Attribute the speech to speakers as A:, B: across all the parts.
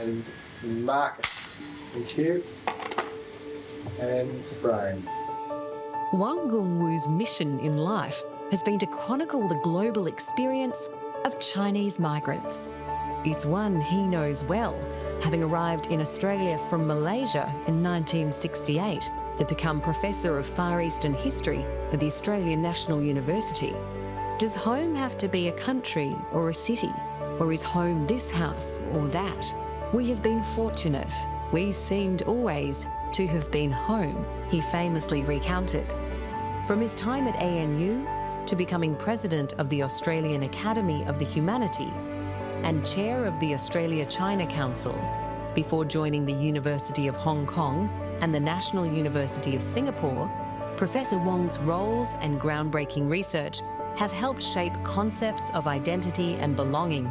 A: and market. Thank you. And Brian.
B: 王赓武's mission in life has been to chronicle the global experience of Chinese migrants. It's one he knows well, having arrived in Australia from Malaysia in 1968 to become Professor of Far Eastern History at the Australian National University. Does home have to be a country or a city? Or is home this house or that? We have been fortunate. We seemed always to have been home, he famously recounted. From his time at ANU to becoming president of the Australian Academy of the Humanities and chair of the Australia-China Council, before joining the University of Hong Kong and the National University of Singapore, Professor Wong's roles and groundbreaking research have helped shape concepts of identity and belonging,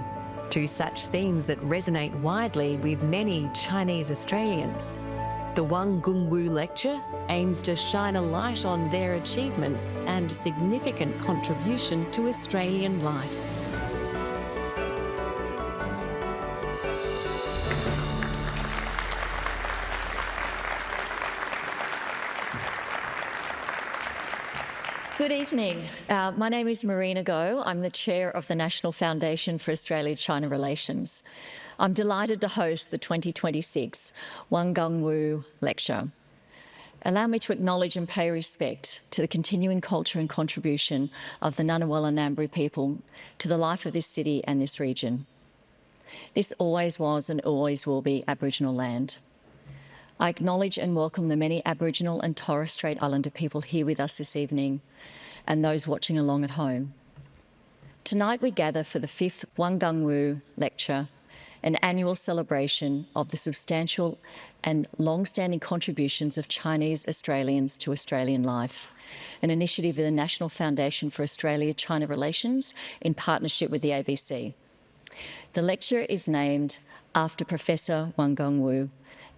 B: two such themes that resonate widely with many Chinese Australians. The王赓武Lecture aims to shine a light on their achievements and significant contribution to Australian life.
C: Good evening. My name is Marina Go. I'm the chair of the National Foundation for Australia-China Relations. I'm delighted to host the 2026 王赓武Lecture. Allow me to acknowledge and pay respect to the continuing culture and contribution of the Ngunnawal and Ngambri people to the life of this city and this region. This always was and always will be Aboriginal land. I acknowledge and welcome the many Aboriginal and Torres Strait Islander people here with us this evening and those watching along at home. Tonight we gather for the 5th王赓武Lecture, an annual celebration of the substantial and long-standing contributions of Chinese Australians to Australian life, an initiative of the National Foundation for Australia-China Relations in partnership with the ABC. The lecture is named after Professor王赓武,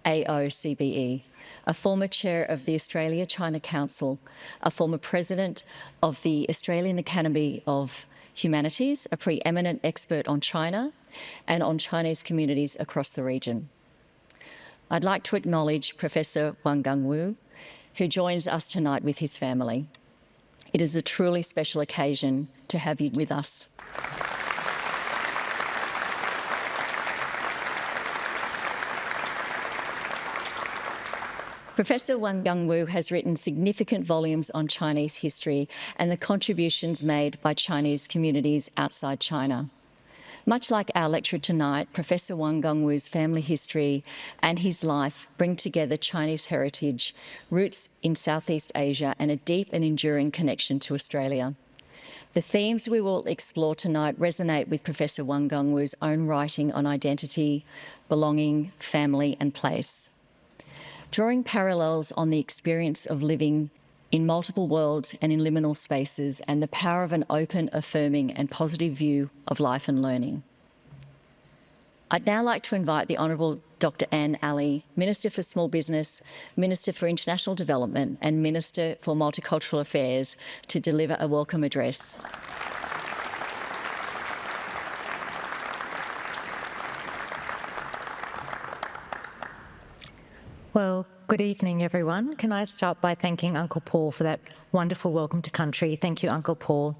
C: AOCBE, a former chair of the Australia-China Council, a former president of the Australian Academy of Humanities, a preeminent expert on China and on Chinese communities across the region. I'd like to acknowledge Professor王赓武, who joins us tonight with his family. It is a truly special occasion to have you with us. Professor王赓武has written significant volumes on Chinese history and the contributions made by Chinese communities outside China. Much like our lecture tonight, Professor王赓武's family history and his life bring together Chinese heritage, roots in Southeast Asia, and a deep and enduring connection to Australia. The themes we will explore tonight resonate with Professor王赓武's own writing on identity, belonging, family, and place. Drawing parallels on the experience of living in multiple worlds and in liminal spaces and the power of an open, affirming and positive view of life and learning. I'd now like to invite the Honourable Dr. Anne Alley, Minister for Small Business, Minister for International Development and Minister for Multicultural Affairs to deliver a welcome address.
D: Well, good evening, everyone. Can I start by thanking Uncle Paul for that wonderful welcome to country? Thank you, Uncle Paul.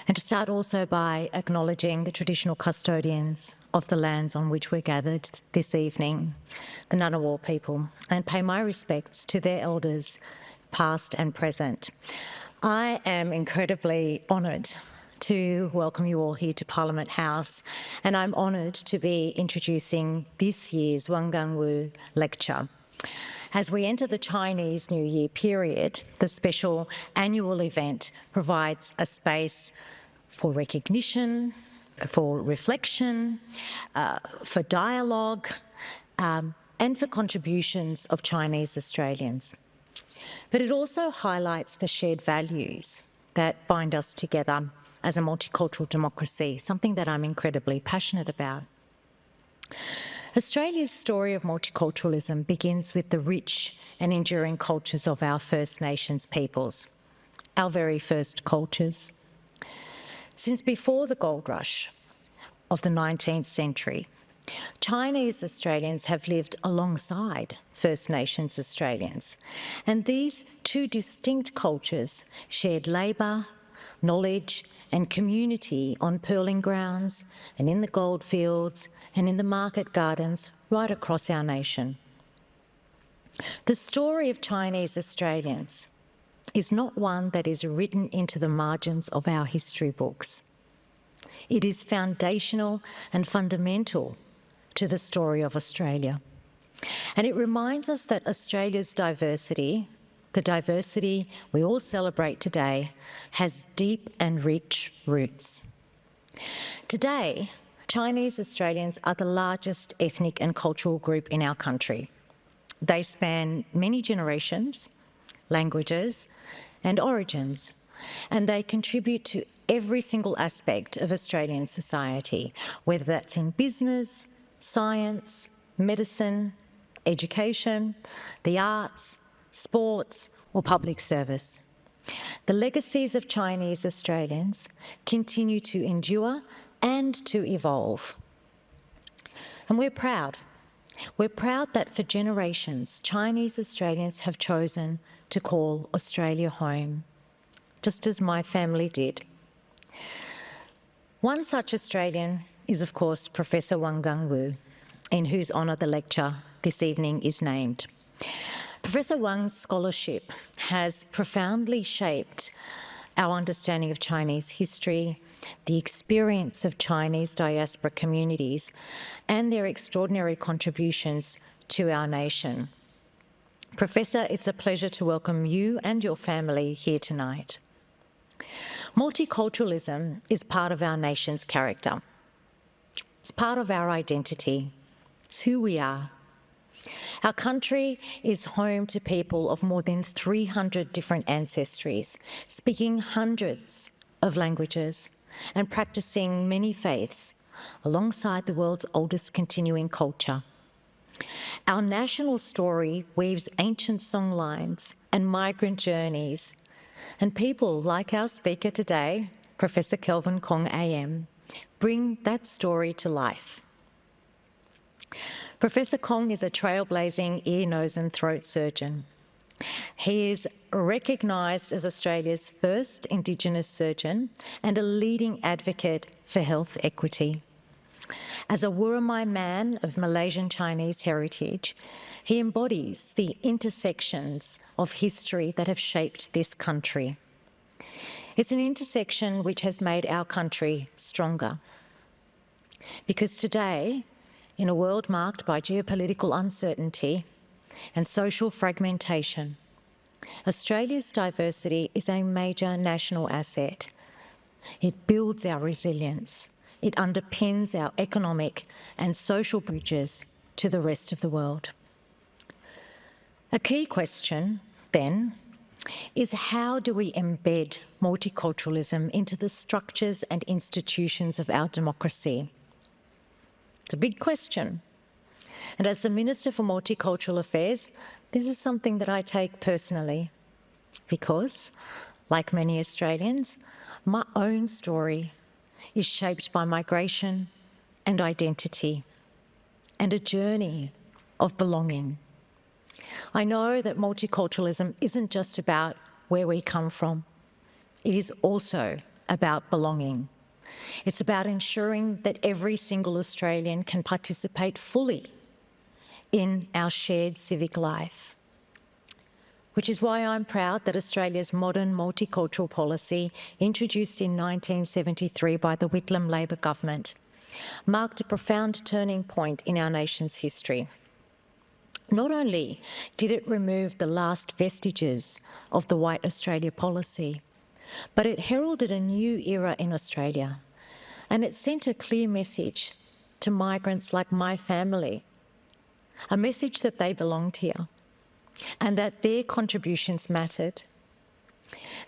D: And to start also by acknowledging the traditional custodians of the lands on which we're gathered this evening, the Ngunnawal people, and pay my respects to their elders, past and present. I am incredibly honoured to welcome you all here to Parliament House, and I'm honoured to be introducing this year's王赓武Lecture. As we enter the Chinese New Year period, the special annual event provides a space for recognition, for reflection, for dialogue, and for contributions of Chinese Australians. But it also highlights the shared values that bind us together as a multicultural democracy, something that I'm incredibly passionate about. Australia's story of multiculturalism begins with the rich and enduring cultures of our First Nations peoples, our very first cultures. Since before the gold rush of the 19th century, Chinese Australians have lived alongside First Nations Australians, and these two distinct cultures shared labour, knowledge and community on pearling grounds and in the goldfields and in the market gardens right across our nation. The story of Chinese Australians is not one that is written into the margins of our history books. It is foundational and fundamental to the story of Australia. And it reminds us that Australia's diversity, the diversity we all celebrate today, has deep and rich roots. Today, Chinese Australians are the largest ethnic and cultural group in our country. They span many generations, languages, and origins, and they contribute to every single aspect of Australian society, whether that's in business, science, medicine, education, the arts, sports, or public service. The legacies of Chinese Australians continue to endure and to evolve. And we're proud. We're proud that for generations, Chinese Australians have chosen to call Australia home, just as my family did. One such Australian is, of course, Professor王赓武, in whose honour the lecture this evening is named. Professor Wang's scholarship has profoundly shaped our understanding of Chinese history, the experience of Chinese diaspora communities, and their extraordinary contributions to our nation. Professor, it's a pleasure to welcome you and your family here tonight. Multiculturalism is part of our nation's character. It's part of our identity. It's who we are. Our country is home to people of more than 300 different ancestries, speaking hundreds of languages and practicing many faiths alongside the world's oldest continuing culture. Our national story weaves ancient songlines and migrant journeys, and people like our speaker today, Professor Kelvin Kong AM, bring that story to life. Professor Kong is a trailblazing ear, nose and throat surgeon. He is recognised as Australia's first Indigenous surgeon and a leading advocate for health equity. As a Wurundjeri man of Malaysian Chinese heritage, he embodies the intersections of history that have shaped this country. It's an intersection which has made our country stronger. Because today, in a world marked by geopolitical uncertainty and social fragmentation, Australia's diversity is a major national asset. It builds our resilience. It underpins our economic and social bridges to the rest of the world. A key question, then, is how do we embed multiculturalism into the structures and institutions of our democracy? It's a big question. And as the Minister for Multicultural Affairs, this is something that I take personally because, like many Australians, my own story is shaped by migration and identity and a journey of belonging. I know that multiculturalism isn't just about where we come from. It is also about belonging. It's about ensuring that every single Australian can participate fully in our shared civic life, which is why I'm proud that Australia's modern multicultural policy, introduced in 1973 by the Whitlam Labor government, marked a profound turning point in our nation's history. Not only did it remove the last vestiges of the White Australia policy, but it heralded a new era in Australia, and it sent a clear message to migrants like my family, a message that they belonged here and that their contributions mattered.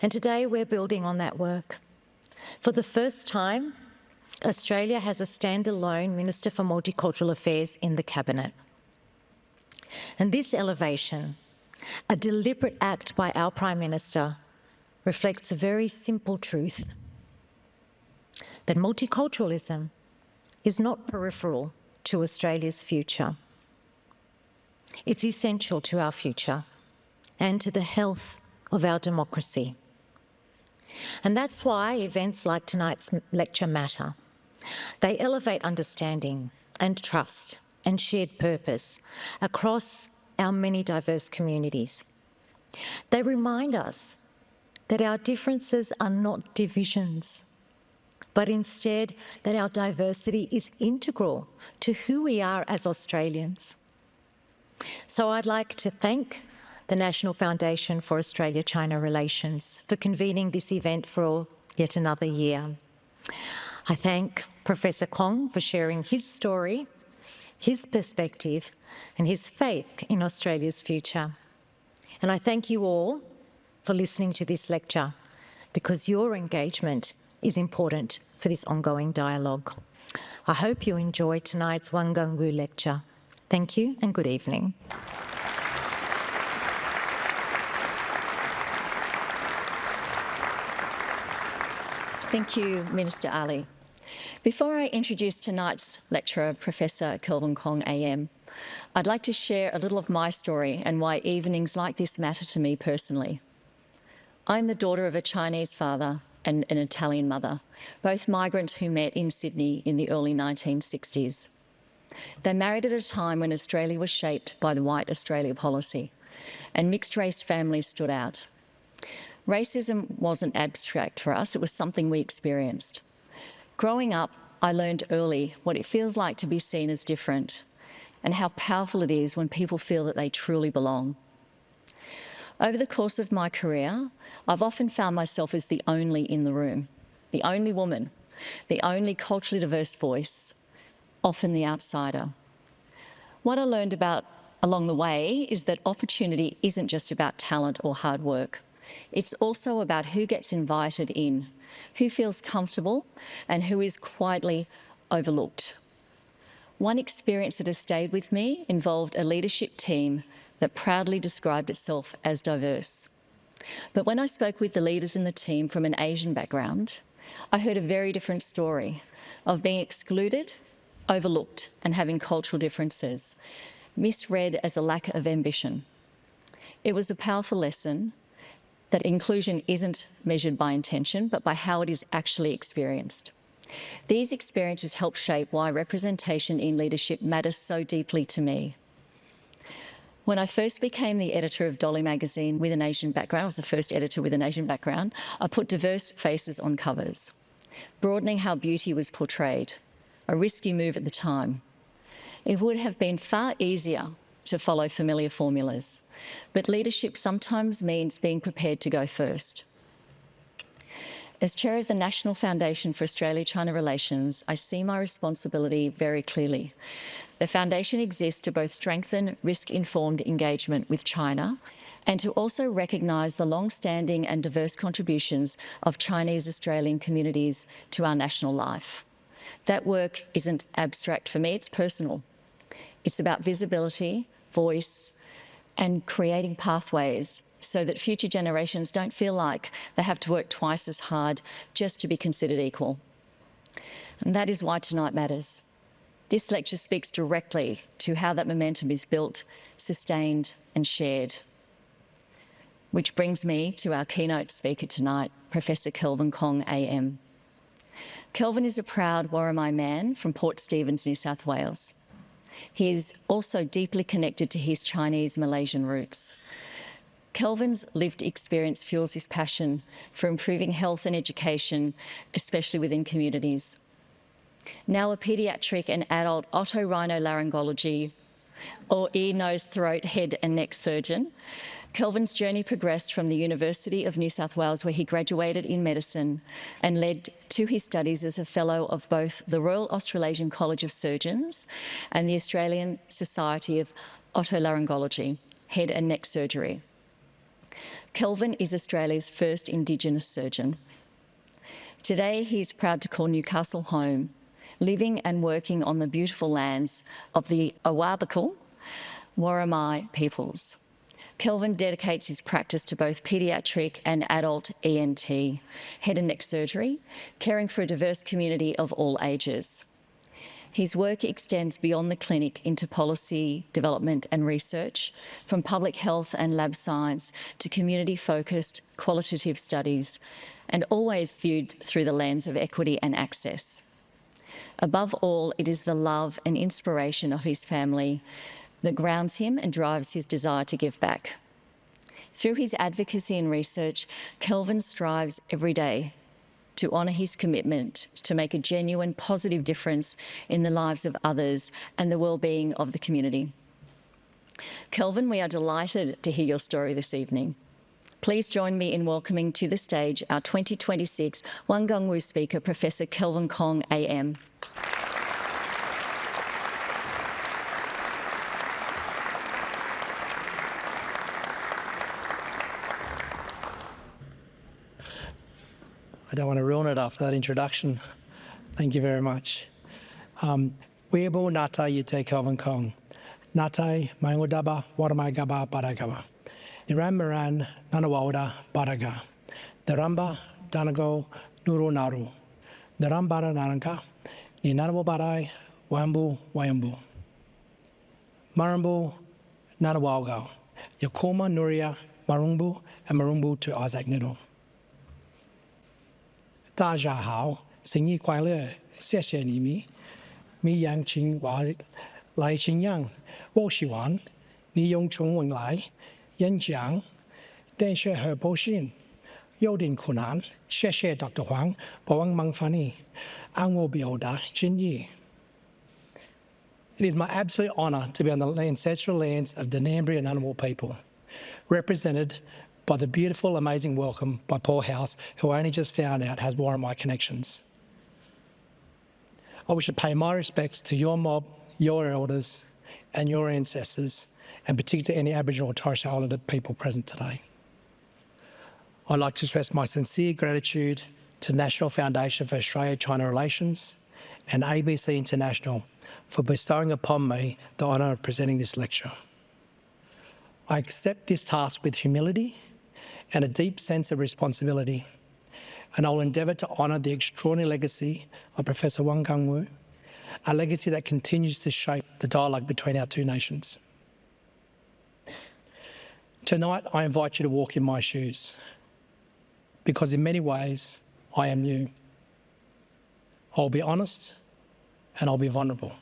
D: And today we're building on that work. For the first time, Australia has a standalone Minister for Multicultural Affairs in the Cabinet. And this elevation, a deliberate act by our Prime Minister, reflects a very simple truth: that multiculturalism is not peripheral to Australia's future. It's essential to our future and to the health of our democracy. And that's why events like tonight's lecture matter. They elevate understanding and trust and shared purpose across our many diverse communities. They remind us that our differences are not divisions, but instead that our diversity is integral to who we are as Australians. So I'd like to thank the National Foundation for Australia-China Relations for convening this event for yet another year. I thank Professor Kong for sharing his story, his perspective, and his faith in Australia's future. And I thank you all for listening to this lecture, because your engagement is important for this ongoing dialogue. I hope you enjoyed tonight's Wangang Wu lecture. Thank you and good evening.
C: Thank you, Minister Ali. Before I introduce tonight's lecturer, Professor Kelvin Kong AM, I'd like to share a little of my story and why evenings like this matter to me personally. I'm the daughter of a Chinese father and an Italian mother, both migrants who met in Sydney in the early 1960s. They married at a time when Australia was shaped by the White Australia policy, and mixed-race families stood out. Racism wasn't abstract for us, it was something we experienced. Growing up, I learned early what it feels like to be seen as different and how powerful it is when people feel that they truly belong. Over the course of my career, I've often found myself as the only in the room, the only woman, the only culturally diverse voice, often the outsider. What I learned about along the way is that opportunity isn't just about talent or hard work. It's also about who gets invited in, who feels comfortable, and who is quietly overlooked. One experience that has stayed with me involved a leadership team that proudly described itself as diverse. But when I spoke with the leaders in the team from an Asian background, I heard a very different story of being excluded, overlooked, and having cultural differences, misread as a lack of ambition. It was a powerful lesson that inclusion isn't measured by intention, but by how it is actually experienced. These experiences help shape why representation in leadership matters so deeply to me. When I first became the editor of Dolly magazine with an Asian background, I was the first editor with an Asian background, I put diverse faces on covers, broadening how beauty was portrayed, a risky move at the time. It would have been far easier to follow familiar formulas, but leadership sometimes means being prepared to go first. As chair of the National Foundation for Australia-China Relations, I see my responsibility very clearly. The foundation exists to both strengthen risk-informed engagement with China and to also recognise the long-standing and diverse contributions of Chinese Australian communities to our national life. That work isn't abstract for me, it's personal. It's about visibility, voice, and creating pathways so that future generations don't feel like they have to work twice as hard just to be considered equal. And that is why tonight matters. This lecture speaks directly to how that momentum is built, sustained, and shared. Which brings me to our keynote speaker tonight, Professor Kelvin Kong AM. Kelvin is a proud Worimi man from Port Stephens, New South Wales. He is also deeply connected to his Chinese-Malaysian roots. Kelvin's lived experience fuels his passion for improving health and education, especially within communities. Now a paediatric and adult otorhinolaryngology, or ear, nose, throat, head and neck surgeon, Kelvin's journey progressed from the University of New South Wales, where he graduated in medicine and led to his studies as a fellow of both the Royal Australasian College of Surgeons and the Australian Society of Otolaryngology, head and neck surgery. Kelvin is Australia's first Indigenous surgeon. Today, he is proud to call Newcastle home, living and working on the beautiful lands of the Awabakal Worimi peoples. Kelvin dedicates his practice to both paediatric and adult ENT, head and neck surgery, caring for a diverse community of all ages. His work extends beyond the clinic into policy, development and research, from public health and lab science to community-focused qualitative studies, and always viewed through the lens of equity and access. Above all, it is the love and inspiration of his family that grounds him and drives his desire to give back. Through his advocacy and research, Kelvin strives every day to honour his commitment to make a genuine positive difference in the lives of others and the well-being of the community. Kelvin, we are delighted to hear your story this evening. Please join me in welcoming to the stage our 2026 Wangang Wu speaker, Professor Kelvin Kong AM.
E: I don't want to ruin it after that introduction. Thank you very much. Weibo Nata Yite Kelvin Kong. Nate Mayudaba Waramagaba Badagaba. Niram Maran Nanawada Badaga. Daramba Danago Nuru Naru. Darambara Naranga. Ninanawa Badai Wambu Wayambu. Marambu Nanawalga. Yakoma Nuria Marumbu and Marumbu to Isaac Niddle. 大家好，生日快乐！谢谢你们，你邀请我来庆阳，我希望你用中文来演讲，但是很抱歉，有点困难。谢谢 Dr. Huang 帮忙翻译，让我表达敬意。It is my absolute honour to be on the ancestral lands of the Ngambri and Ngunnawal people, represented by the beautiful, amazing welcome by Paul House, who I only just found out has Warramai connections. I wish to pay my respects to your mob, your elders, and your ancestors, and particularly any Aboriginal or Torres Strait Islander people present today. I'd like to express my sincere gratitude to National Foundation for Australia-China Relations and ABC International for bestowing upon me the honour of presenting this lecture. I accept this task with humility and a deep sense of responsibility, and I will endeavour to honour the extraordinary legacy of Professor Wangang Wu, a legacy that continues to shape the dialogue between our two nations. Tonight, I invite you to walk in my shoes, because in many ways, I am you. I'll be honest and I'll be vulnerable.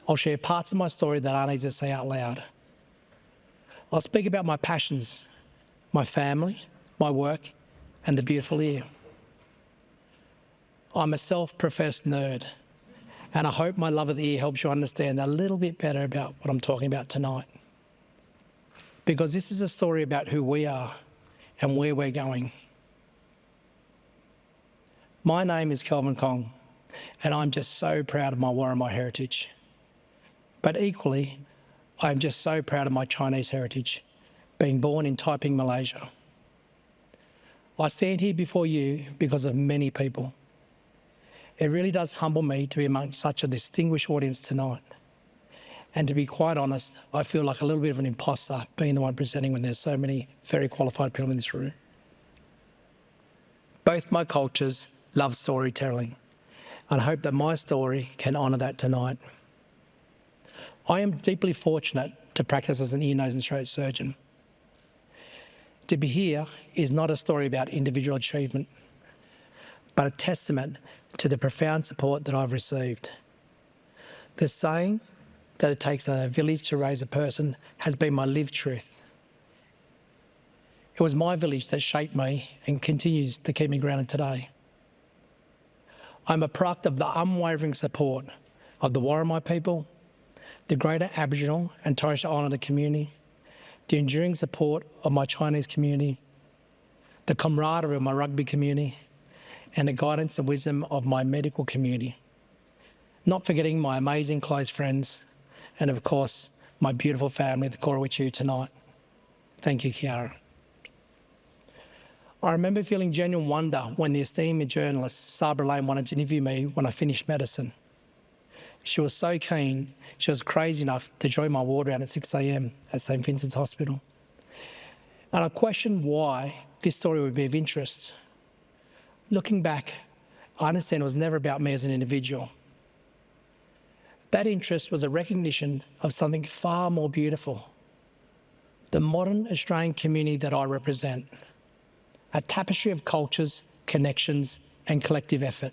E: I'll share parts of my story that aren't easy to say out loud. I'll speak about my passions, my family, my work, and the beautiful ear. I'm a self-professed nerd, and I hope my love of the ear helps you understand a little bit better about what I'm talking about tonight. Because this is a story about who we are and where we're going. My name is Kelvin Kong, and I'm just so proud of my Warramai heritage. But equally, I'm just so proud of my Chinese heritage, being born in Taiping, Malaysia. I stand here before you because of many people. It really does humble me to be amongst such a distinguished audience tonight. And to be quite honest, I feel like a little bit of an imposter being the one presenting when there's so many very qualified people in this room. Both my cultures love storytelling, and I hope that my story can honour that tonight. I am deeply fortunate to practice as an ear, nose and throat surgeon. To be here is not a story about individual achievement, but a testament to the profound support that I've received. The saying that it takes a village to raise a person has been my lived truth. It was my village that shaped me and continues to keep me grounded today. I'm a product of the unwavering support of the Warramai people, the greater Aboriginal and Torres Strait Islander community, the enduring support of my Chinese community, the camaraderie of my rugby community, and the guidance and wisdom of my medical community. Not forgetting my amazing close friends, and of course, my beautiful family, the core of which you tonight. Thank you, Kiara. I remember feeling genuine wonder when the esteemed journalist Sabra Lane wanted to interview me when I finished medicine. She was so keen, she was crazy enough to join my ward round at 6 a.m. at St Vincent's Hospital. And I questioned why this story would be of interest. Looking back, I understand it was never about me as an individual. That interest was a recognition of something far more beautiful. The modern Australian community that I represent, a tapestry of cultures, connections, and collective effort.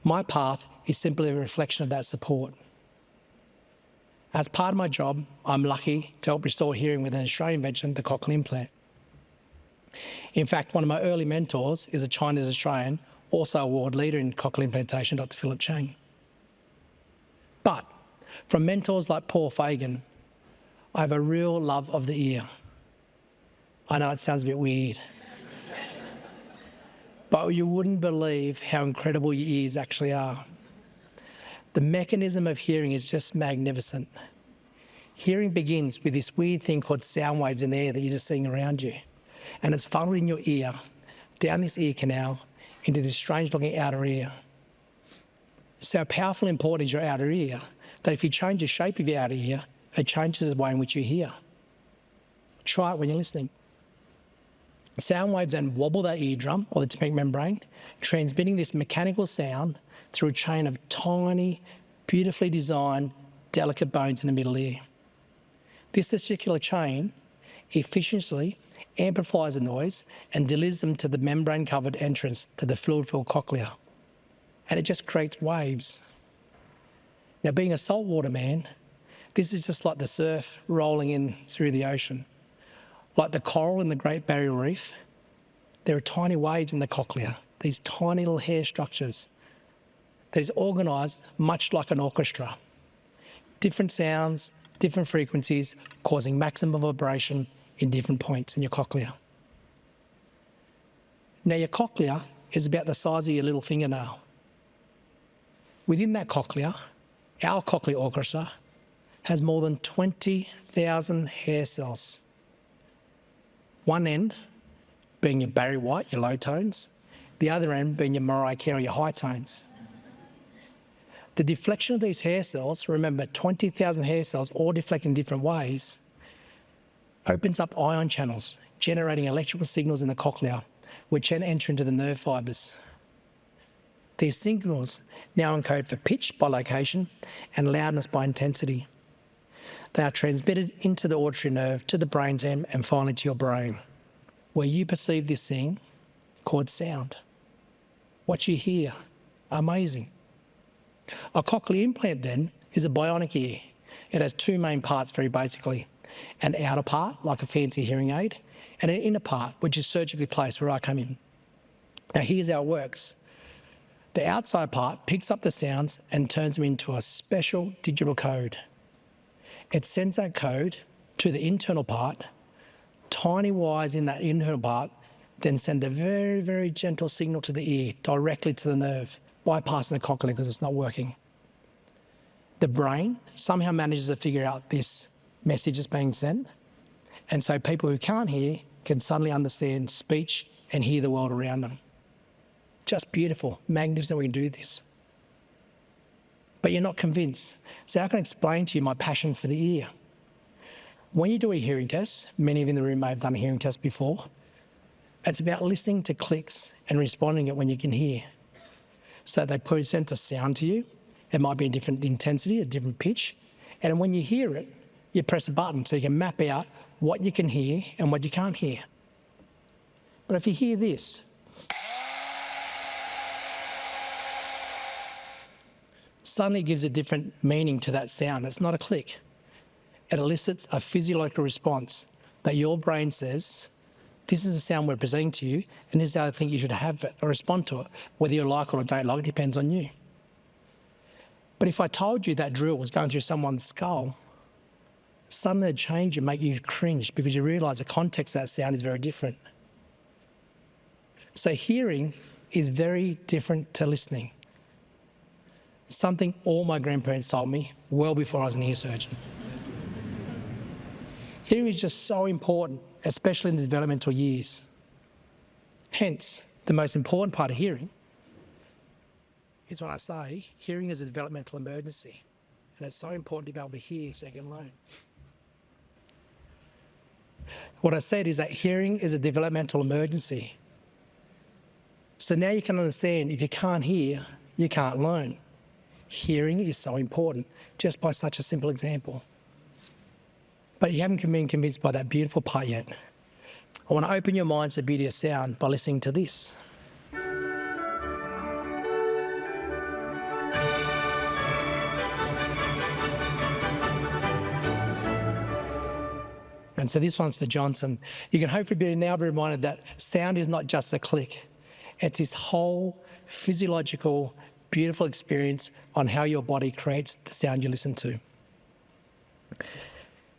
E: My path is simply a reflection of that support. As part of my job, I'm lucky to help restore hearing with an Australian invention, the cochlear implant. In fact, one of my early mentors is a Chinese Australian, also a world leader in cochlear implantation, Dr. Philip Chang. But from mentors like Paul Fagan, I have a real love of the ear. I know it sounds a bit weird, but you wouldn't believe how incredible your ears actually are. The mechanism of hearing is just magnificent. Hearing begins with this weird thing called sound waves in the air that you're just seeing around you. And it's funneled in your ear, down this ear canal, into this strange-looking outer ear. So how powerful and important is your outer ear that if you change the shape of your outer ear, it changes the way in which you hear. Try it when you're listening. Sound waves then wobble that eardrum, or the tympanic membrane, transmitting this mechanical sound through a chain of tiny, beautifully designed, delicate bones in the middle ear. This circular chain efficiently amplifies the noise and delivers them to the membrane-covered entrance to the fluid-filled cochlea. And it just creates waves. Now, being a saltwater man, this is just like the surf rolling in through the ocean. Like the coral in the Great Barrier Reef, there are tiny waves in the cochlea, these tiny little hair structures that is organised much like an orchestra. Different sounds, different frequencies, causing maximum vibration in different points in your cochlea. Now, your cochlea is about the size of your little fingernail. Within that cochlea, our cochlear orchestra has more than 20,000 hair cells. One end being your Barry White, your low tones, the other end being your Mariah Carey, your high tones. The deflection of these hair cells, remember 20,000 hair cells all deflect in different ways, opens up ion channels, generating electrical signals in the cochlea, which then enter into the nerve fibres. These signals now encode for pitch by location and loudness by intensity. They are transmitted into the auditory nerve, to the brainstem, and finally to your brain, where you perceive this thing called sound. What you hear, amazing. A cochlear implant then is a bionic ear. It has two main parts very basically. An outer part, like a fancy hearing aid, and an inner part, which is surgically placed where I come in. Now here's how it works. The outside part picks up the sounds and turns them into a special digital code. It sends that code to the internal part. Tiny wires in that internal part then send a very, very gentle signal to the ear, directly to the nerve, bypassing the cochlea because it's not working. The brain somehow manages to figure out this message that's being sent, and so people who can't hear can suddenly understand speech and hear the world around them. Just beautiful, magnificent we can do this. But you're not convinced. So how can I explain to you my passion for the ear? When you do a hearing test, many of you in the room may have done a hearing test before, it's about listening to clicks and responding it when you can hear. So they present a sound to you. It might be a different intensity, a different pitch. And when you hear it, you press a button so you can map out what you can hear and what you can't hear. But if you hear this, suddenly gives a different meaning to that sound. It's not a click. It elicits a physiological response that your brain says, this is the sound we're presenting to you, and this is how I think you should have it or respond to it. Whether you like it or don't like it depends on you. But if I told you that drill was going through someone's skull, suddenly it'd change and make you cringe because you realise the context of that sound is very different. So hearing is very different to listening. Something all my grandparents told me well before I was an ear surgeon. Hearing is just so important, especially in the developmental years. Hence, the most important part of hearing is when I say hearing is a developmental emergency, and it's so important to be able to hear so you can learn. What I said is that hearing is a developmental emergency. So now you can understand if you can't hear, you can't learn. hearing is so important, just by such a simple example. But you haven't been convinced by that beautiful part yet. I want to open your minds to the beauty of sound by listening to this. And so this one's for Johnson. You can hopefully now be reminded that sound is not just a click. It's this whole physiological, beautiful experience on how your body creates the sound you listen to.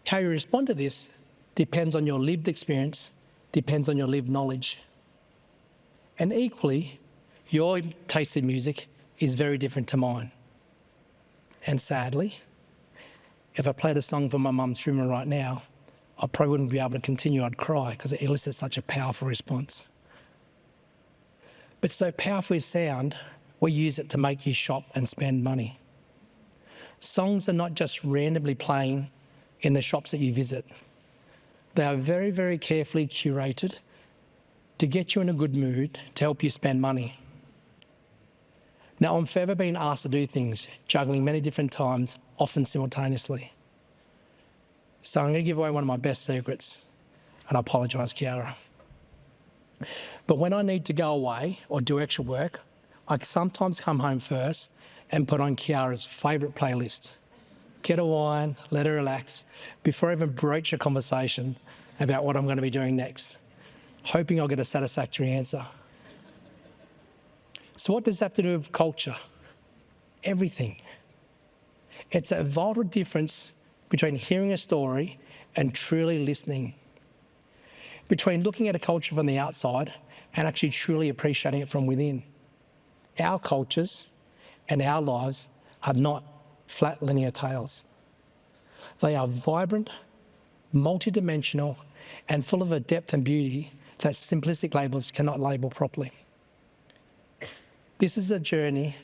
E: How you respond to this depends on your lived experience, depends on your lived knowledge. And equally, your taste in music is very different to mine. And sadly, if I played a song for my mum's funeral right now, I probably wouldn't be able to continue. I'd cry because it elicits such a powerful response. But so powerful is sound, we use it to make you shop and spend money. Songs are not just randomly playing in the shops that you visit. They are very, very carefully curated to get you in a good mood, to help you spend money. Now, I'm forever being asked to do things, juggling many different times, often simultaneously. So I'm going to give away one of my best secrets, and I apologise, Kiara. But when I need to go away or do extra work, I sometimes come home first and put on Kiara's favourite playlist. Get a wine, let her relax, before I even broach a conversation about what I'm going to be doing next, hoping I'll get a satisfactory answer. So what does that have to do with culture? Everything. It's a vital difference between hearing a story and truly listening, between looking at a culture from the outside and actually truly appreciating it from within. Our cultures and our lives are not flat linear tales. They are vibrant, multidimensional, and full of a depth and beauty that simplistic labels cannot label properly. This is a journey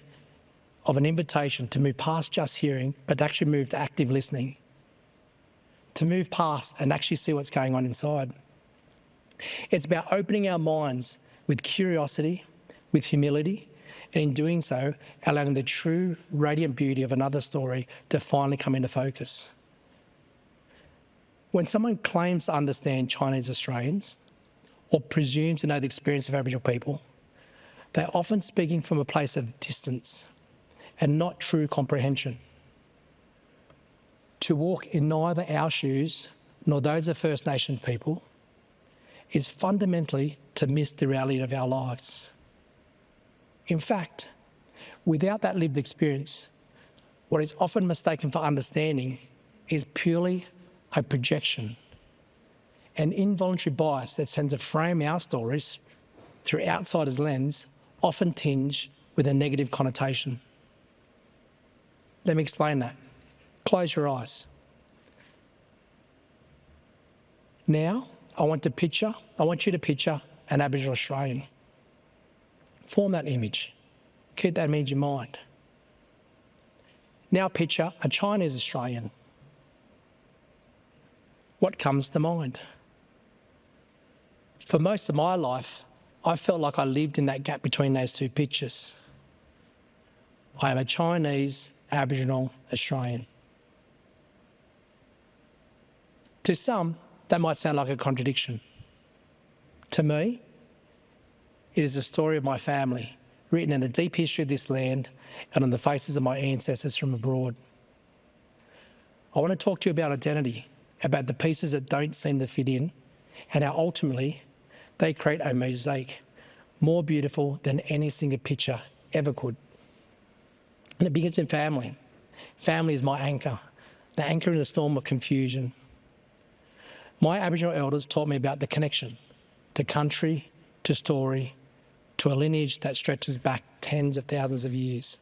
E: of an invitation to move past just hearing, but actually move to active listening, to move past and actually see what's going on inside. It's about opening our minds with curiosity, with humility, and in doing so, allowing the true, radiant beauty of another story to finally come into focus. When someone claims to understand Chinese Australians, or presumes to know the experience of Aboriginal people, they're often speaking from a place of distance and not true comprehension. To walk in neither our shoes nor those of First Nations people is fundamentally to miss the reality of our lives. In fact, without that lived experience, what is often mistaken for understanding is purely a projection, an involuntary bias that tends to frame our stories through outsiders' lens, often tinged with a negative connotation. Let me explain that. Close your eyes. Now, I want you to picture an Aboriginal Australian. Form that image. Keep that image in mind. Now picture a Chinese Australian. What comes to mind? For most of my life, I felt like I lived in that gap between those two pictures. I am a Chinese Aboriginal Australian. To some, that might sound like a contradiction. To me, it is the story of my family, written in the deep history of this land and on the faces of my ancestors from abroad. I want to talk to you about identity, about the pieces that don't seem to fit in, and how ultimately they create a mosaic more beautiful than any single picture ever could. And it begins in family. Family is my anchor, the anchor in the storm of confusion. My Aboriginal elders taught me about the connection to country, to story, to a lineage that stretches back tens of thousands of years.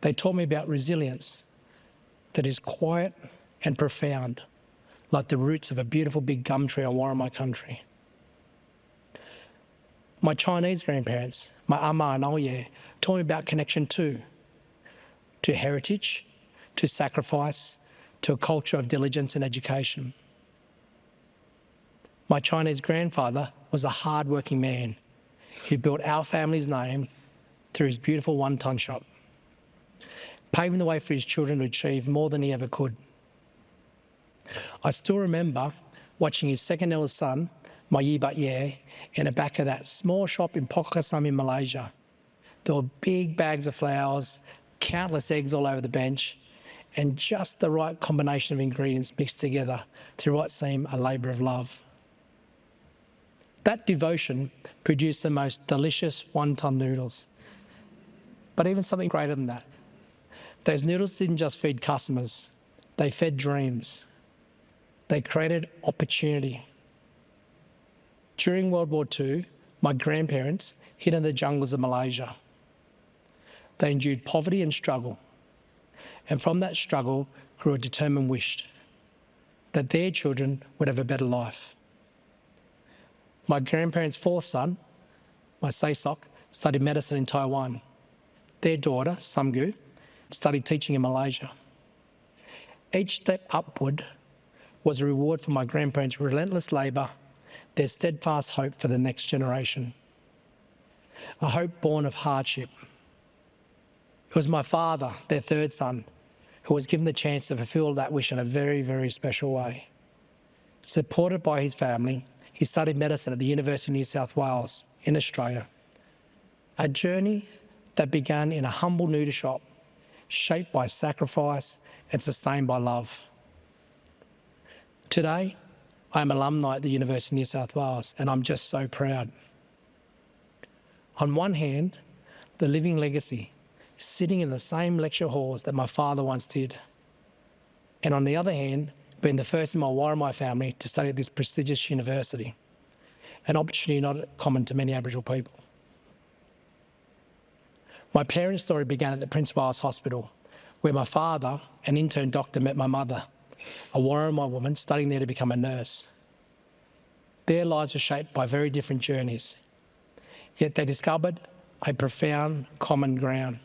E: They taught me about resilience that is quiet and profound, like the roots of a beautiful big gum tree on Warramai country. My Chinese grandparents, my ama and oye, taught me about connection too, to heritage, to sacrifice, to a culture of diligence and education. My Chinese grandfather was a hard-working man who built our family's name through his beautiful wonton shop. paving the way for his children to achieve more than he ever could. I still remember watching his second eldest son, my Yibat Ye, in the back of that small shop in Pokasam in Malaysia. There were big bags of flowers, countless eggs all over the bench, and just the right combination of ingredients mixed together to what seemed a labour of love. That devotion produced the most delicious wonton noodles. But even something greater than that. Those noodles didn't just feed customers, they fed dreams. They created opportunity. During World War II, my grandparents hid in the jungles of Malaysia. They endured poverty and struggle, and from that struggle grew a determined wish that their children would have a better life. My grandparents' fourth son, my Saysok, studied medicine in Taiwan. Their daughter, Samgu, studied teaching in Malaysia. Each step upward was a reward for my grandparents' relentless labour, their steadfast hope for the next generation. A hope born of hardship. It was my father, their third son, who was given the chance to fulfil that wish in a very, very special way. Supported by his family, he studied medicine at the University of New South Wales in Australia. A journey that began in a humble noodle shop, shaped by sacrifice and sustained by love. Today, I am alumni at the University of New South Wales, and I'm just so proud. On one hand, the living legacy, sitting in the same lecture halls that my father once did. And on the other hand, being the first in my Warramai family to study at this prestigious university, an opportunity not common to many Aboriginal people. My parents' story began at the Prince Wales Hospital, where my father, an intern doctor, met my mother, a Warramai woman studying there to become a nurse. Their lives were shaped by very different journeys, yet they discovered a profound common ground.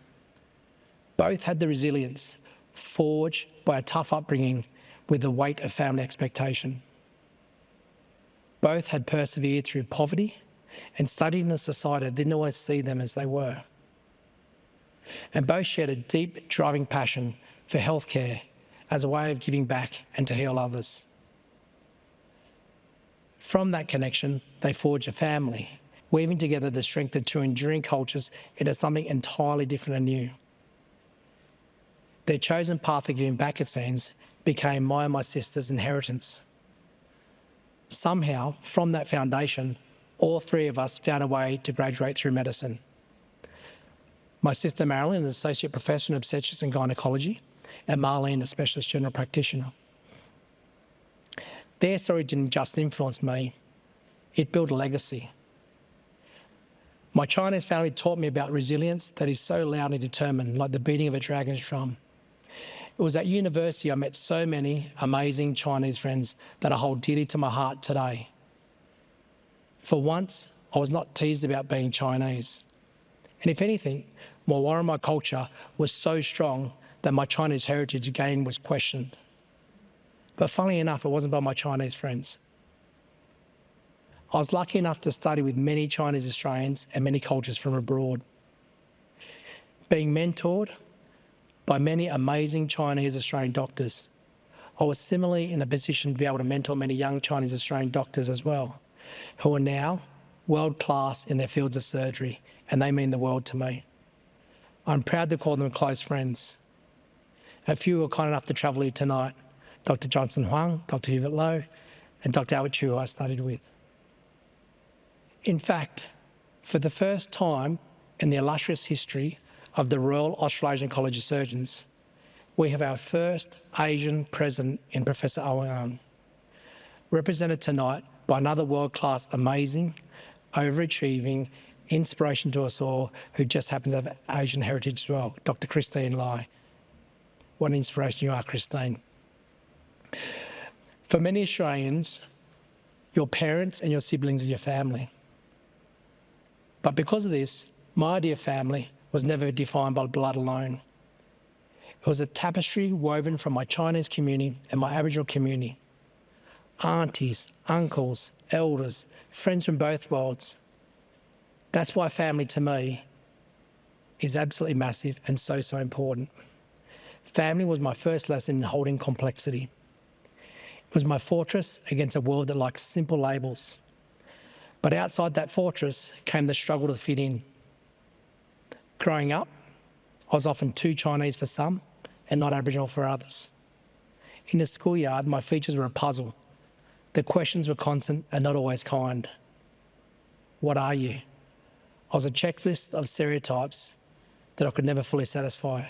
E: Both had the resilience forged by a tough upbringing with the weight of family expectation. Both had persevered through poverty and studied in a society that didn't always see them as they were. And both shared a deep, driving passion for healthcare as a way of giving back and to heal others. From that connection, they forged a family, weaving together the strength of two enduring cultures into something entirely different and new. Their chosen path of giving back, it seems, became my and my sister's inheritance. Somehow, from that foundation, all three of us found a way to graduate through medicine. My sister Marilyn, an associate professor in obstetrics and gynaecology, and Marlene, a specialist general practitioner. Their story didn't just influence me, it built a legacy. My Chinese family taught me about resilience that is so loudly determined, like the beating of a dragon's drum. It was at university I met so many amazing Chinese friends that I hold dearly to my heart today. For once, I was not teased about being Chinese. And if anything, my Warramai culture was so strong that my Chinese heritage again was questioned. But funnily enough, it wasn't by my Chinese friends. I was lucky enough to study with many Chinese Australians and many cultures from abroad. Being mentored by many amazing Chinese Australian doctors, I was similarly in a position to be able to mentor many young Chinese Australian doctors as well, who are now world-class in their fields of surgery, and they mean the world to me. I'm proud to call them close friends. A few were kind enough to travel here tonight: Dr. Johnson Huang, Dr. Hubert Lowe, and Dr. Albert Chu, who I studied with. In fact, for the first time in the illustrious history of the Royal Australasian College of Surgeons, we have our first Asian president in Professor Owen, represented tonight by another world-class, amazing, overachieving, inspiration to us all, who just happens to have Asian heritage as well, Dr. Christine Lai. What an inspiration you are, Christine. For many Australians, your parents and your siblings are your family. But because of this, my idea of family was never defined by blood alone. It was a tapestry woven from my Chinese community and my Aboriginal community. Aunties, uncles, elders, friends from both worlds. That's why family to me is absolutely massive and so important. Family was my first lesson in holding complexity. It was my fortress against a world that likes simple labels. But outside that fortress came the struggle to fit in. Growing up, I was often too Chinese for some and not Aboriginal for others. In the schoolyard, my features were a puzzle. The questions were constant and not always kind. What are you? I was a checklist of stereotypes that I could never fully satisfy.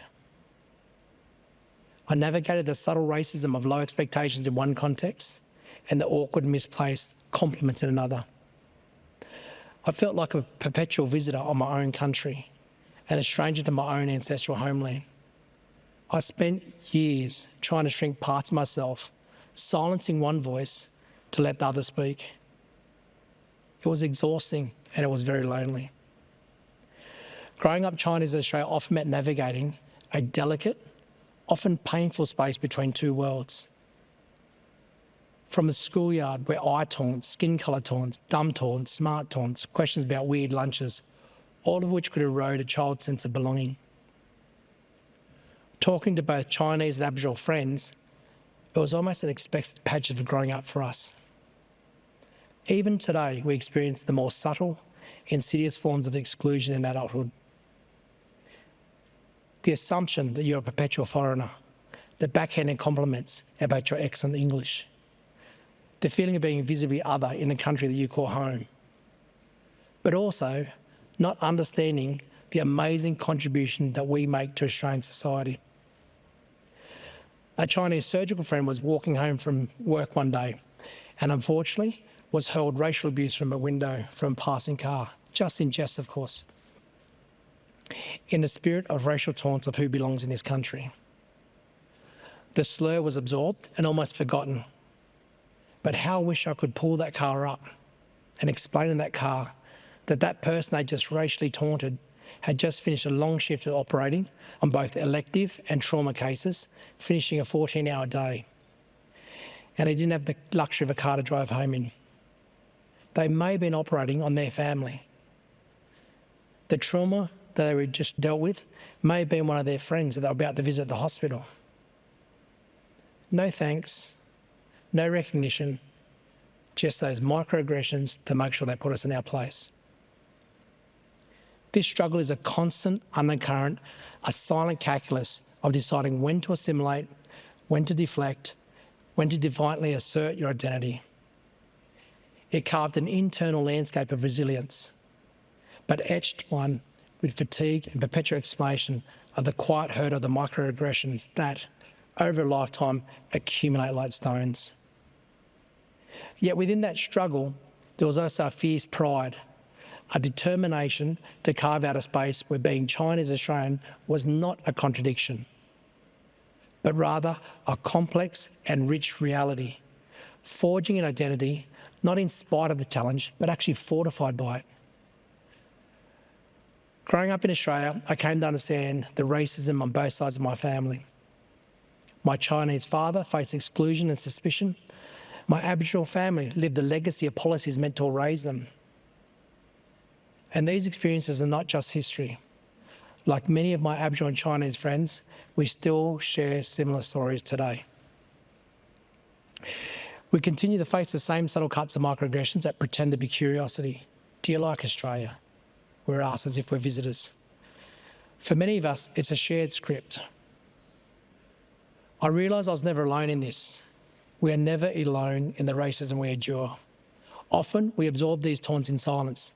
E: I navigated the subtle racism of low expectations in one context and the awkward misplaced compliments in another. I felt like a perpetual visitor on my own country and a stranger to my own ancestral homeland. I spent years trying to shrink parts of myself, silencing one voice to let the other speak. It was exhausting and it was very lonely. Growing up Chinese in Australia often meant navigating a delicate, often painful space between two worlds. From the schoolyard where eye taunts, skin colour taunts, dumb taunts, smart taunts, questions about weird lunches, all of which could erode a child's sense of belonging. Talking to both Chinese and Aboriginal friends, it was almost an expected pageant of growing up for us. Even today, we experience the more subtle, insidious forms of exclusion in adulthood. The assumption that you're a perpetual foreigner, the backhanded compliments about your excellent English, the feeling of being visibly other in a country that you call home, but also not understanding the amazing contribution that we make to Australian society. A Chinese surgical friend was walking home from work one day and unfortunately was hurled racial abuse from a window from a passing car, just in jest, of course, in the spirit of racial taunts of who belongs in this country. The slur was absorbed and almost forgotten. But how I wish I could pull that car up and explain in that car that that person they just racially taunted had just finished a long shift of operating on both elective and trauma cases, finishing a 14-hour day. And he didn't have the luxury of a car to drive home in. They may have been operating on their family. The trauma that they were just dealt with may have been one of their friends that they were about to visit the hospital. No thanks, no recognition, just those microaggressions to make sure they put us in our place. This struggle is a constant undercurrent, a silent calculus of deciding when to assimilate, when to deflect, when to defiantly assert your identity. It carved an internal landscape of resilience, but etched one with fatigue and perpetual explanation of the quiet hurt of the microaggressions that, over a lifetime, accumulate like stones. Yet within that struggle, there was also a fierce pride, a determination to carve out a space where being Chinese Australian was not a contradiction, but rather a complex and rich reality, forging an identity not in spite of the challenge, but actually fortified by it. Growing up in Australia, I came to understand the racism on both sides of my family. My Chinese father faced exclusion and suspicion. My Aboriginal family lived the legacy of policies meant to erase them. And these experiences are not just history. Like many of my Aboriginal and Chinese friends, we still share similar stories today. We continue to face the same subtle cuts of microaggressions that pretend to be curiosity. Do you like Australia? We're asked as if we're visitors. For many of us, it's a shared script. I realised I was never alone in this. We are never alone in the racism we endure. Often we absorb these taunts in silence,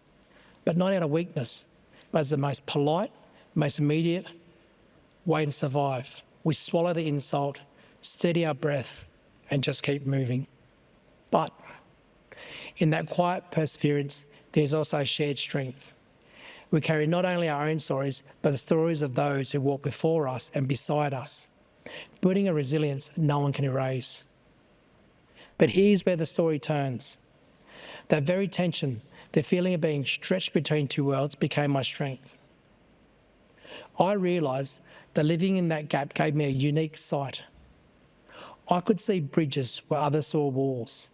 E: but not out of weakness, but as the most polite, most immediate way to survive. We swallow the insult, steady our breath, and just keep moving. But in that quiet perseverance, there's also a shared strength. We carry not only our own stories, but the stories of those who walk before us and beside us, building a resilience no one can erase. But here's where the story turns. That very tension, the feeling of being stretched between two worlds, became my strength. I realised that living in that gap gave me a unique sight. I could see bridges where others saw walls.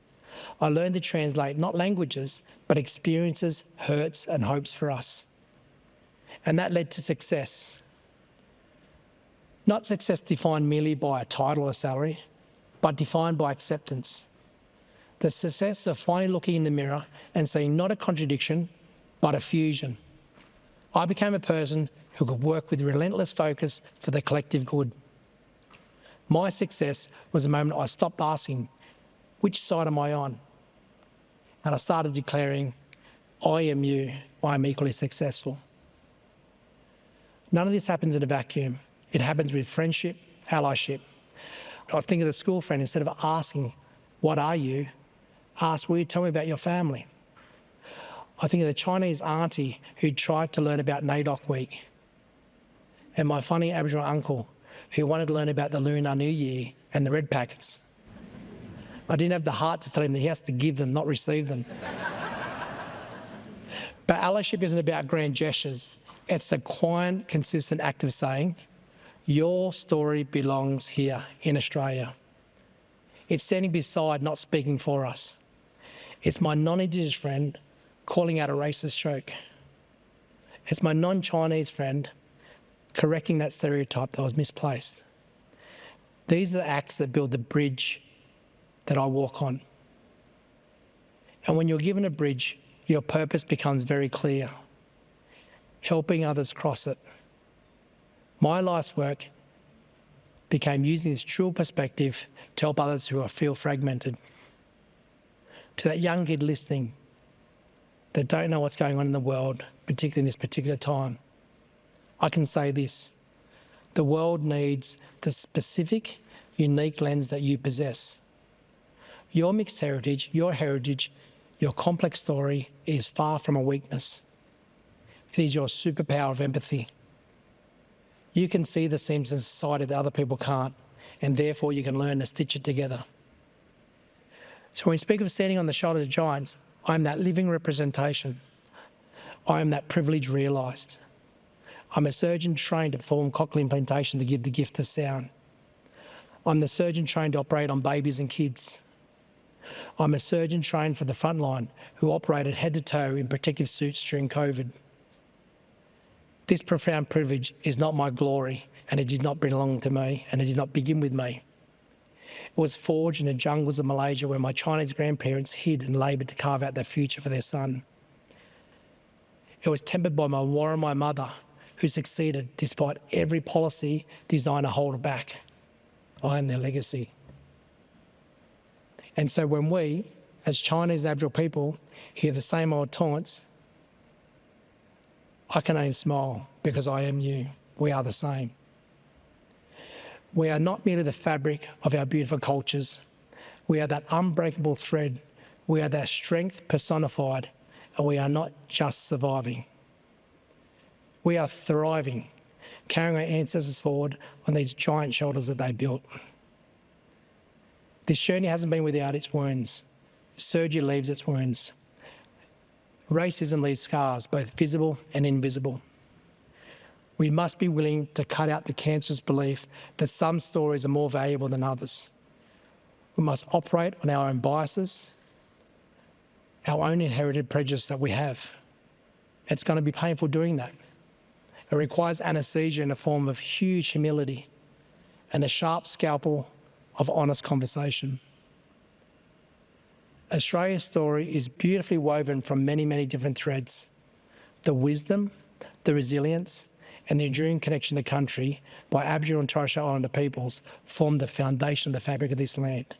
E: I learned to translate not languages, but experiences, hurts, and hopes for us. And that led to success. Not success defined merely by a title or salary, but defined by acceptance. The success of finally looking in the mirror and seeing not a contradiction, but a fusion. I became a person who could work with relentless focus for the collective good. My success was the moment I stopped asking, which side am I on? And I started declaring, I am you, I am equally successful. None of this happens in a vacuum. It happens with friendship, allyship. I think of the school friend, instead of asking, what are you? Ask, will you tell me about your family? I think of the Chinese auntie who tried to learn about NAIDOC Week, and my funny Aboriginal uncle who wanted to learn about the Lunar New Year and the red packets. I didn't have the heart to tell him that he has to give them, not receive them. But allyship isn't about grand gestures. It's the quiet, consistent act of saying, your story belongs here in Australia. It's standing beside, not speaking for us. It's my non-Indigenous friend calling out a racist joke. It's my non-Chinese friend correcting that stereotype that was misplaced. These are the acts that build the bridge that I walk on. And when you're given a bridge, your purpose becomes very clear, helping others cross it. My life's work became using this true perspective to help others who feel fragmented. To that young kid listening that don't know what's going on in the world, particularly in this particular time, I can say this: the world needs the specific, unique lens that you possess. Your mixed heritage, your complex story is far from a weakness. It is your superpower of empathy. You can see the seams in society that other people can't, and therefore you can learn to stitch it together. So when we speak of standing on the shoulders of giants, I am that living representation. I am that privilege realised. I'm a surgeon trained to perform cochlear implantation to give the gift of sound. I'm the surgeon trained to operate on babies and kids. I'm a surgeon trained for the front line who operated head to toe in protective suits during COVID. This profound privilege is not my glory, and it did not belong to me, and it did not begin with me. It was forged in the jungles of Malaysia where my Chinese grandparents hid and laboured to carve out their future for their son. It was tempered by my war and my mother, who succeeded despite every policy designed to hold her back. I am their legacy. And so when we, as Chinese and Aboriginal people, hear the same old taunts, I can only smile because I am you. We are the same. We are not merely the fabric of our beautiful cultures. We are that unbreakable thread. We are that strength personified, and we are not just surviving. We are thriving, carrying our ancestors forward on these giant shoulders that they built. This journey hasn't been without its wounds. Surgery leaves its wounds. Racism leaves scars, both visible and invisible. We must be willing to cut out the cancerous belief that some stories are more valuable than others. We must operate on our own biases, our own inherited prejudice that we have. It's going to be painful doing that. It requires anaesthesia in a form of huge humility and a sharp scalpel of honest conversation. Australia's story is beautifully woven from many, many different threads. The wisdom, the resilience, and the enduring connection to country by Aboriginal and Torres Strait Islander peoples form the foundation of the fabric of this land.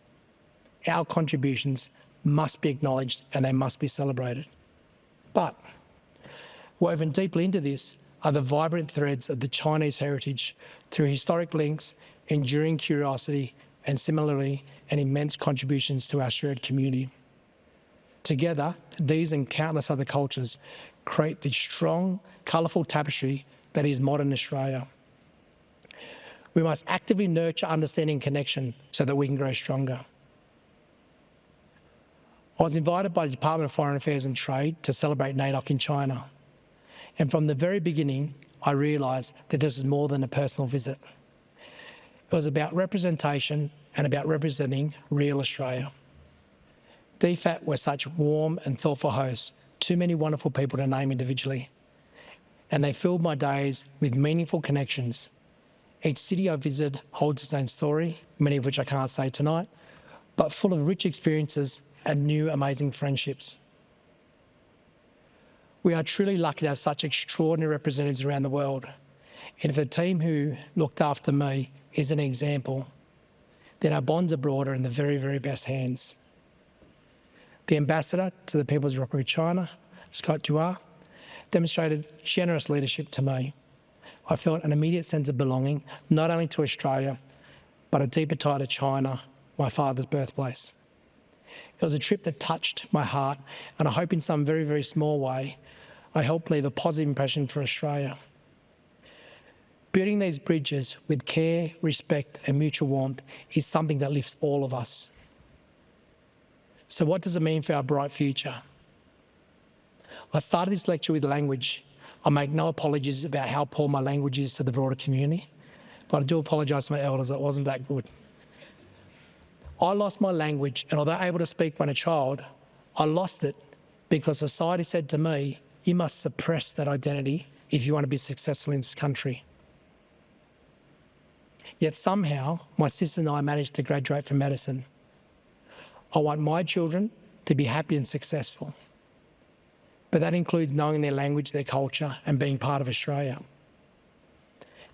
E: Our contributions must be acknowledged and they must be celebrated. But woven deeply into this are the vibrant threads of the Chinese heritage through historic links, enduring curiosity, and similarly, an immense contributions to our shared community. Together, these and countless other cultures create the strong, colourful tapestry that is modern Australia. We must actively nurture understanding and connection so that we can grow stronger. I was invited by the Department of Foreign Affairs and Trade to celebrate NAIDOC in China. And from the very beginning, I realised that this was more than a personal visit. It was about representation and about representing real Australia. DFAT were such warm and thoughtful hosts, too many wonderful people to name individually. And they filled my days with meaningful connections Each city I visited holds its own story, many of which I can't say tonight, but full of rich experiences and new amazing friendships. We are truly lucky to have such extraordinary representatives around the world. And if the team who looked after me is an example, then our bonds abroad are in the very, very best hands. The ambassador to the People's Republic of China, Scott Dua, demonstrated generous leadership to me. I felt an immediate sense of belonging, not only to Australia, but a deeper tie to China, my father's birthplace. It was a trip that touched my heart, and I hope in some very, very small way, I helped leave a positive impression for Australia. Building these bridges with care, respect and mutual warmth is something that lifts all of us. So what does it mean for our bright future? I started this lecture with language. I make no apologies about how poor my language is to the broader community, but I do apologise to my elders, it wasn't that good. I lost my language, and although able to speak when a child, I lost it because society said to me, you must suppress that identity if you want to be successful in this country. Yet somehow, my sister and I managed to graduate from medicine. I want my children to be happy and successful. But that includes knowing their language, their culture, and being part of Australia.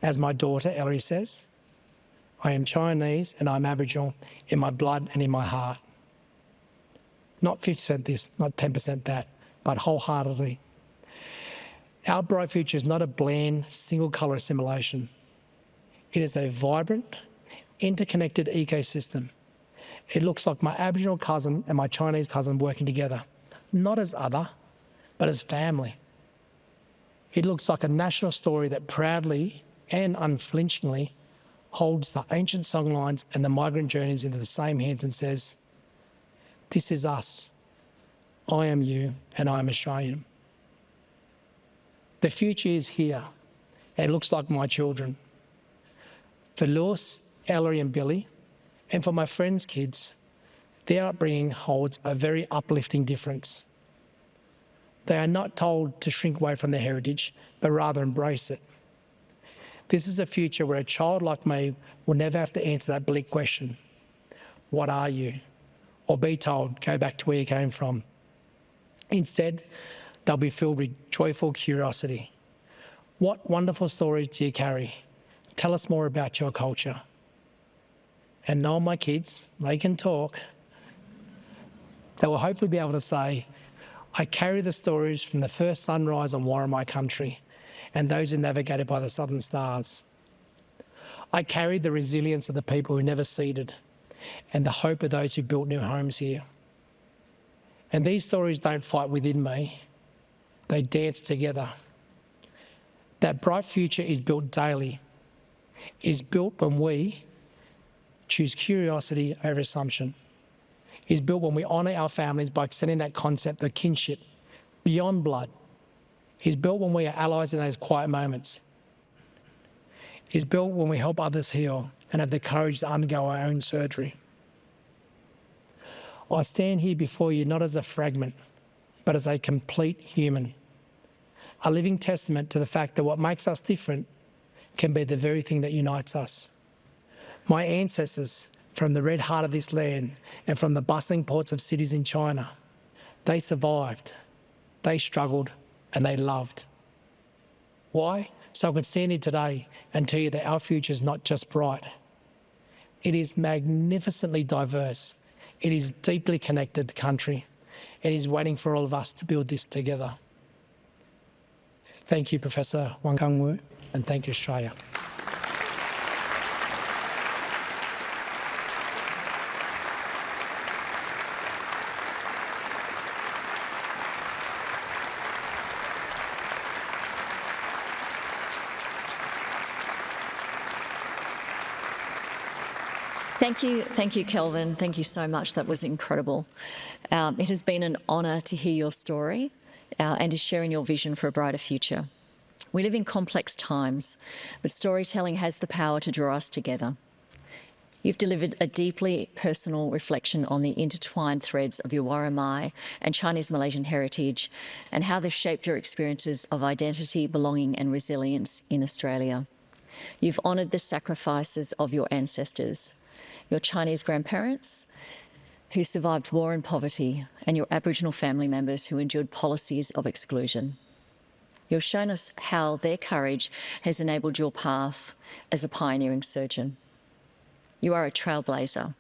E: As my daughter, Ellery, says, I am Chinese and I'm Aboriginal in my blood and in my heart. Not 50% this, not 10% that, but wholeheartedly. Our bright future is not a bland, single-colour assimilation. It is a vibrant, interconnected ecosystem. It looks like my Aboriginal cousin and my Chinese cousin working together, not as other, but as family. It looks like a national story that proudly and unflinchingly holds the ancient songlines and the migrant journeys into the same hands and says, this is us. I am you and I am Australian. The future is here, and it looks like my children. For Lewis, Ellery and Billy, and for my friends' kids, their upbringing holds a very uplifting difference. They are not told to shrink away from their heritage, but rather embrace it. This is a future where a child like me will never have to answer that bleak question, what are you? Or be told, go back to where you came from. Instead, they'll be filled with joyful curiosity. What wonderful stories do you carry? Tell us more about your culture. And knowing my kids, they can talk. They will hopefully be able to say, I carry the stories from the first sunrise on Warramai country and those who navigated by the southern stars. I carried the resilience of the people who never ceded and the hope of those who built new homes here. And these stories don't fight within me, they dance together. That bright future is built daily. It is built when we choose curiosity over assumption. It is built when we honour our families by extending that concept of kinship beyond blood. It is built when we are allies in those quiet moments. It is built when we help others heal and have the courage to undergo our own surgery. I stand here before you not as a fragment, but as a complete human, a living testament to the fact that what makes us different can be the very thing that unites us. My ancestors, from the red heart of this land and from the bustling ports of cities in China, they survived, they struggled, and they loved. Why? So I can stand here today and tell you that our future is not just bright. It is magnificently diverse. It is deeply connected country. It is waiting for all of us to build this together. Thank you, Professor Wang, and thank you, Australia.
C: Thank you, Kelvin. Thank you so much. That was incredible. It has been an honour to hear your story and to sharing your vision for a brighter future. We live in complex times, but storytelling has the power to draw us together. You've delivered a deeply personal reflection on the intertwined threads of your Warramai and Chinese Malaysian heritage and how they've shaped your experiences of identity, belonging and resilience in Australia. You've honoured the sacrifices of your ancestors, your Chinese grandparents who survived war and poverty, and your Aboriginal family members who endured policies of exclusion. You've shown us how their courage has enabled your path as a pioneering surgeon. You are a trailblazer.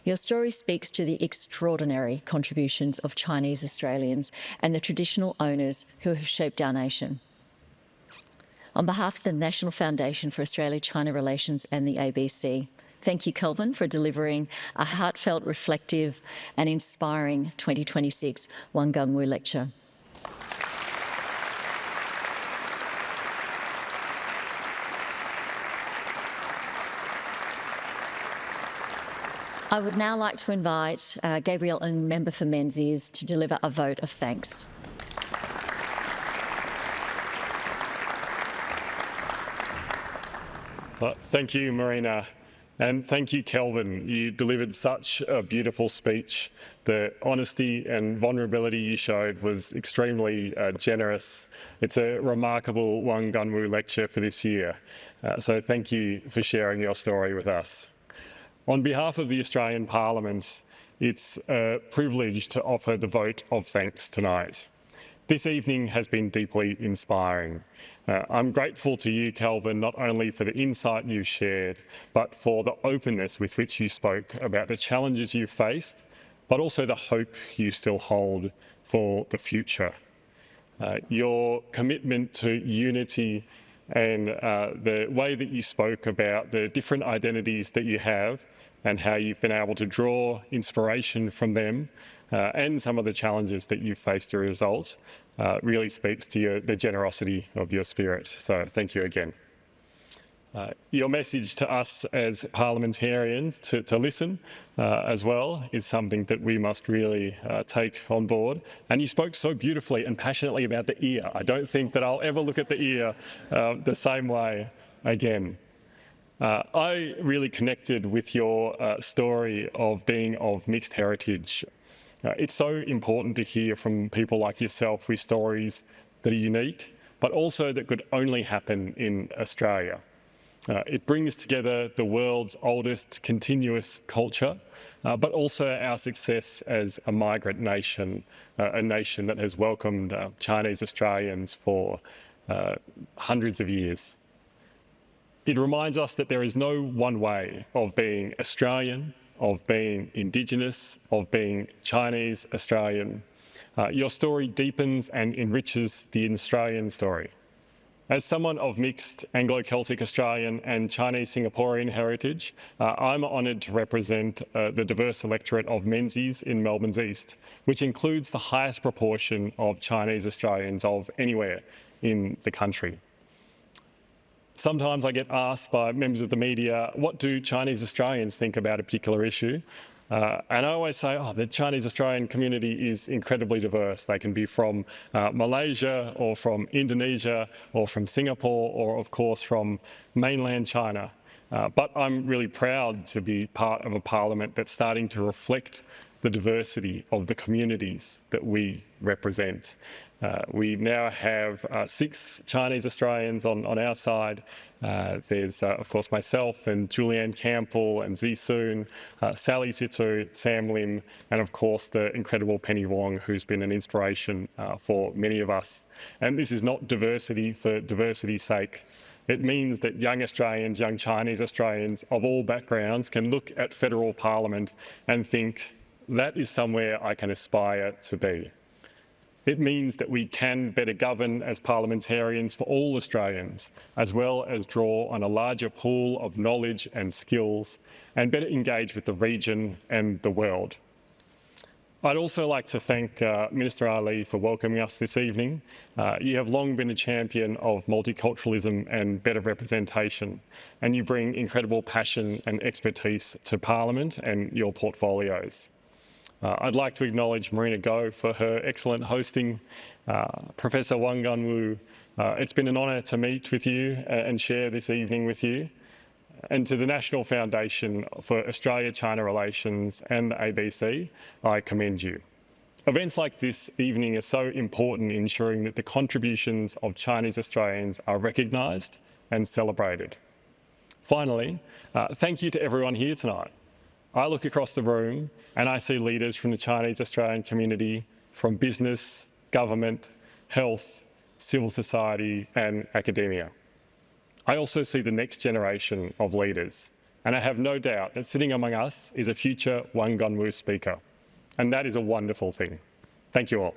C: Your story speaks to the extraordinary contributions of Chinese Australians and the traditional owners who have shaped our nation. On behalf of the National Foundation for Australia-China Relations and the ABC, thank you, Kelvin, for delivering a heartfelt, reflective and inspiring 2026 Wangang Wu lecture. I would now like to invite Gabrielle Ng, Member for Menzies, to deliver a vote of thanks.
F: Thank you, Marina, and thank you, Kelvin. You delivered such a beautiful speech. The honesty and vulnerability you showed was extremely generous. It's a remarkable Wangang Wu lecture for this year. So thank you for sharing your story with us. On behalf of the Australian Parliament, it's a privilege to offer the vote of thanks tonight. This evening has been deeply inspiring. I'm grateful to you, Kelvin, not only for the insight you shared, but for the openness with which you spoke about the challenges you faced, but also the hope you still hold for the future. Your commitment to unity and the way that you spoke about the different identities that you have and how you've been able to draw inspiration from them and some of the challenges that you've faced as a result really speaks to the generosity of your spirit. So thank you again. Your message to us as parliamentarians to listen as well is something that we must really take on board. And you spoke so beautifully and passionately about the ear. I don't think that I'll ever look at the ear the same way again. I really connected with your story of being of mixed heritage. It's so important to hear from people like yourself with stories that are unique, but also that could only happen in Australia. It brings together the world's oldest continuous culture, but also our success as a migrant nation, a nation that has welcomed Chinese Australians for hundreds of years. It reminds us that there is no one way of being Australian, of being Indigenous, of being Chinese Australian. Your story deepens and enriches the Australian story. As someone of mixed Anglo-Celtic Australian and Chinese Singaporean heritage, I'm honoured to represent the diverse electorate of Menzies in Melbourne's East, which includes the highest proportion of Chinese Australians of anywhere in the country. Sometimes I get asked by members of the media, what do Chinese Australians think about a particular issue? And I always say, the Chinese Australian community is incredibly diverse. They can be from Malaysia or from Indonesia or from Singapore or, of course, from mainland China. But I'm really proud to be part of a parliament that's starting to reflect the diversity of the communities that we represent. We now have 6 Chinese Australians on our side. There's, of course, myself and Julianne Campbell and Zee Soon, Sally Situ, Sam Lim, and, of course, the incredible Penny Wong, who's been an inspiration for many of us. And this is not diversity for diversity's sake. It means that young Australians, young Chinese Australians of all backgrounds can look at federal parliament and think, that is somewhere I can aspire to be. It means that we can better govern as parliamentarians for all Australians, as well as draw on a larger pool of knowledge and skills, and better engage with the region and the world. I'd also like to thank Minister Ali for welcoming us this evening. You have long been a champion of multiculturalism and better representation, and you bring incredible passion and expertise to Parliament and your portfolios. I'd like to acknowledge Marina Go for her excellent hosting. Professor Wangang Wu, it's been an honour to meet with you and share this evening with you. And to the National Foundation for Australia-China Relations and the ABC, I commend you. Events like this evening are so important in ensuring that the contributions of Chinese Australians are recognised and celebrated. Finally, thank you to everyone here tonight. I look across the room and I see leaders from the Chinese Australian community, from business, government, health, civil society and academia. I also see the next generation of leaders, and I have no doubt that sitting among us is a future Wanganwu speaker, and that is a wonderful thing. Thank you all.